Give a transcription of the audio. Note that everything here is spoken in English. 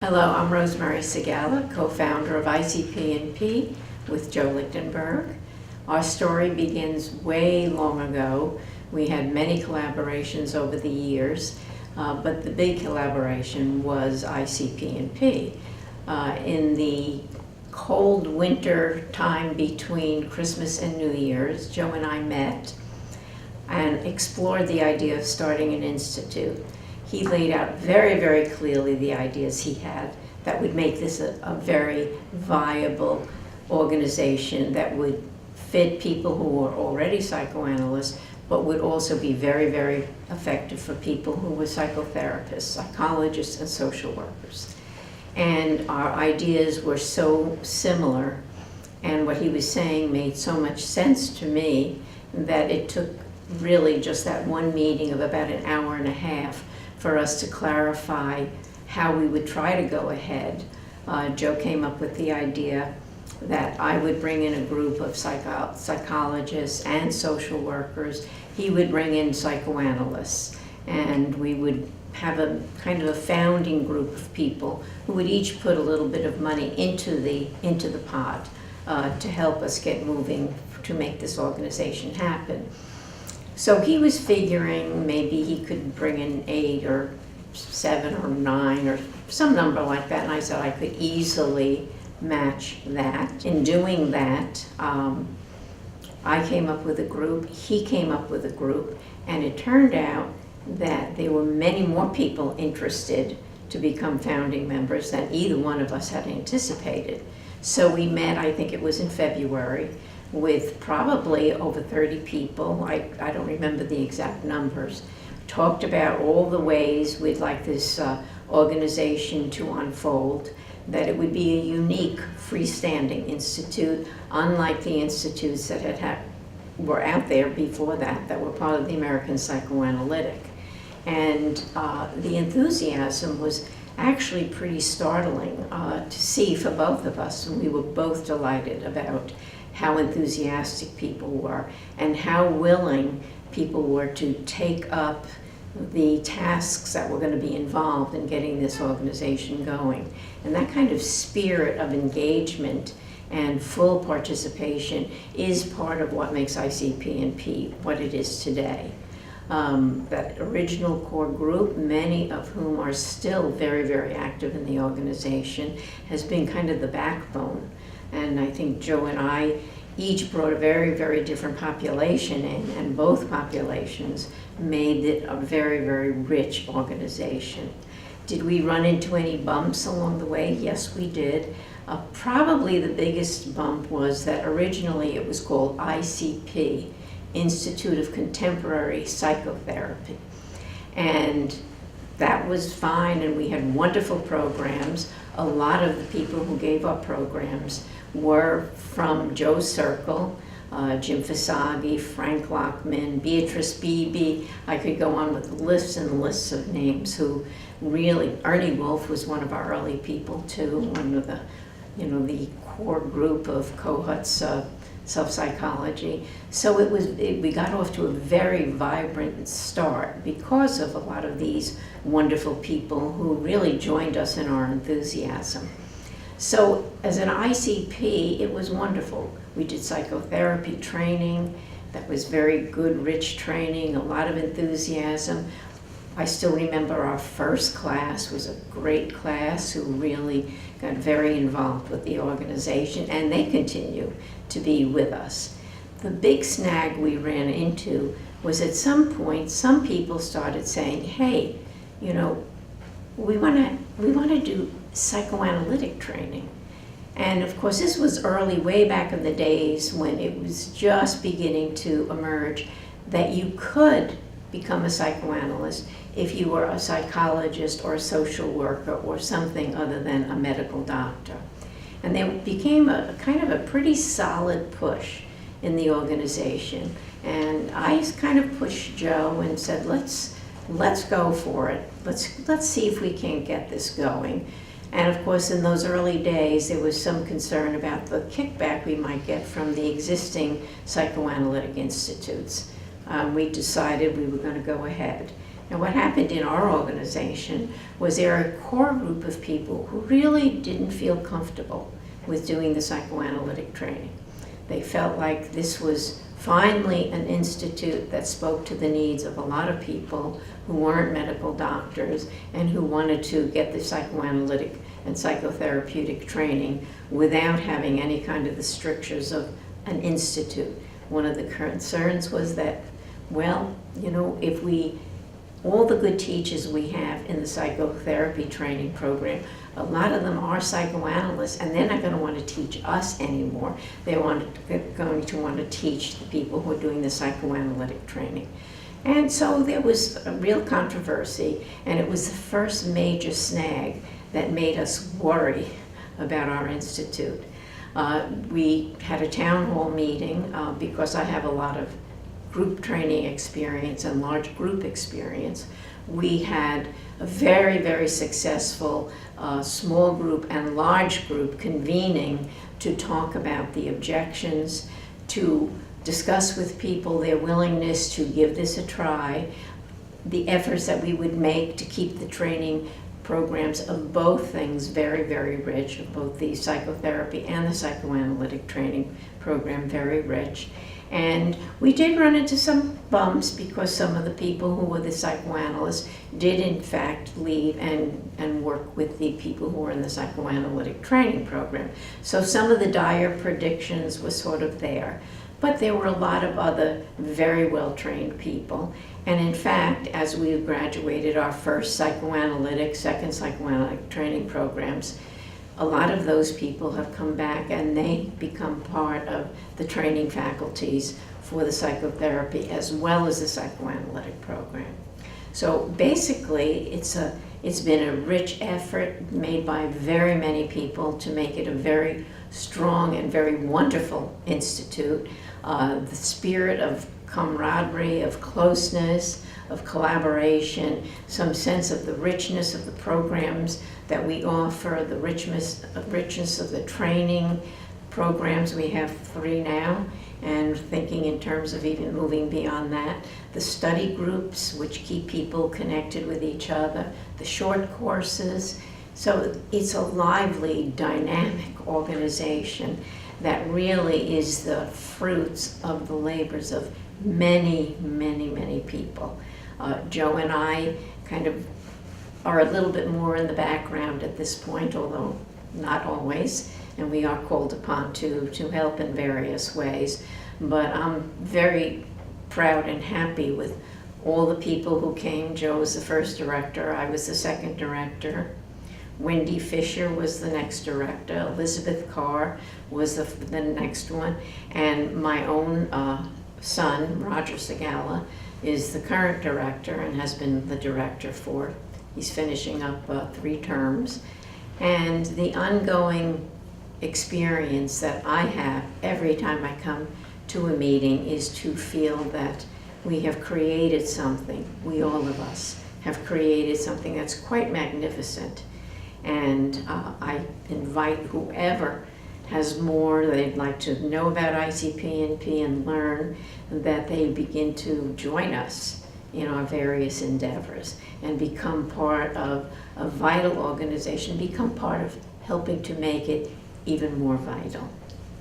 Hello, I'm Rosemary Segalla, co-founder of ICP+P with Joe Lichtenberg. Our story begins way long ago. We had many collaborations over the years, but the big collaboration was ICP+P. In the cold winter time between Christmas and New Year's, Joe and I met and explored the idea of starting an institute. He laid out very, very clearly the ideas he had that would make this a very viable organization that would fit people who were already psychoanalysts, but would also be very, very effective for people who were psychotherapists, psychologists, and social workers. And our ideas were so similar, and what he was saying made so much sense to me that it took really just that one meeting of about an hour and a half for us to clarify how we would try to go ahead. Joe came up with the idea that I would bring in a group of psychologists and social workers. He would bring in psychoanalysts, and we would have a kind of a founding group of people who would each put a little bit of money into the pot to help us get moving to make this organization happen. So he was figuring maybe he could bring in 8 or 7 or 9 or some number like that, and I said I could easily match that. In doing that, I came up with a group, he came up with a group, and it turned out that there were many more people interested to become founding members than either one of us had anticipated. So we met, I think it was in February, with probably over 30 people. I don't remember the exact numbers. Talked about all the ways we'd like this organization to unfold, that it would be a unique freestanding institute, unlike the institutes that were out there before that were part of the American Psychoanalytic. And the enthusiasm was actually pretty startling to see for both of us, and we were both delighted about how enthusiastic people were and how willing people were to take up the tasks that were going to be involved in getting this organization going. And that kind of spirit of engagement and full participation is part of what makes ICP+P what it is today. That original core group, many of whom are still very, very active in the organization, has been kind of the backbone. And I think Joe and I each brought a very, very different population in, and both populations made it a very, very rich organization. Did we run into any bumps along the way? Yes, we did. Probably the biggest bump was that originally it was called ICP, Institute of Contemporary Psychotherapy. And that was fine, and we had wonderful programs. A lot of the people who gave up programs were from Joe's circle, Jim Fasagi, Frank Lockman, Beatrice Beebe. I could go on with lists and lists of names who really, Ernie Wolf was one of our early people too, one of the, the core group of Kohut's self-psychology. So we got off to a very vibrant start because of a lot of these wonderful people who really joined us in our enthusiasm. So as an ICP, it was wonderful. We did psychotherapy training. That was very good, rich training, a lot of enthusiasm. I still remember our first class was a great class who really got very involved with the organization, and they continue to be with us. The big snag we ran into was at some point, some people started saying, hey, we want to do psychoanalytic training. And of course, this was early, way back in the days when it was just beginning to emerge that you could become a psychoanalyst if you were a psychologist or a social worker or something other than a medical doctor. And there became a kind of a pretty solid push in the organization. And I kind of pushed Joe and said, let's go for it. Let's see if we can't get this going. And of course, in those early days, there was some concern about the kickback we might get from the existing psychoanalytic institutes. We decided we were going to go ahead. And what happened in our organization was there are a core group of people who really didn't feel comfortable with doing the psychoanalytic training. They felt like this was finally an institute that spoke to the needs of a lot of people who weren't medical doctors and who wanted to get the psychoanalytic and psychotherapeutic training without having any kind of the strictures of an institute. One of the concerns was that, well, you know, if all the good teachers we have in the psychotherapy training program, a lot of them are psychoanalysts, and they're not going to want to teach us anymore. They're going to want to teach the people who are doing the psychoanalytic training. And so there was a real controversy, and it was the first major snag that made us worry about our institute. We had a town hall meeting because I have a lot of group training experience and large group experience. We had a very, very successful small group and large group convening to talk about the objections, to discuss with people their willingness to give this a try, the efforts that we would make to keep the training programs of both things very, very rich, of both the psychotherapy and the psychoanalytic training program very rich. And we did run into some bumps because some of the people who were the psychoanalysts did in fact leave and work with the people who were in the psychoanalytic training program. So some of the dire predictions were sort of there. But there were a lot of other very well-trained people. And in fact, as we graduated our first psychoanalytic, second psychoanalytic training programs, a lot of those people have come back and they become part of the training faculties for the psychotherapy as well as the psychoanalytic program. So basically, it's been a rich effort made by very many people to make it a very strong and very wonderful institute. The spirit of camaraderie, of closeness, of collaboration, some sense of the richness of the programs that we offer, the richness of the training programs. We have 3 now, and thinking in terms of even moving beyond that. The study groups, which keep people connected with each other, the short courses. So it's a lively, dynamic organization that really is the fruits of the labors of many, many, many people. Joe and I kind of are a little bit more in the background at this point, although not always, and we are called upon to help in various ways. But I'm very proud and happy with all the people who came. Joe was the first director, I was the second director. Wendy Fisher was the next director, Elizabeth Carr was the next one, and my own son, Roger Segalla, is the current director and has been the director he's finishing up 3 terms. And the ongoing experience that I have every time I come to a meeting is to feel that we have created something, we all of us have created something that's quite magnificent. And I invite whoever has more they'd like to know about ICP+P and learn, that they begin to join us in our various endeavors and become part of a vital organization, become part of helping to make it even more vital.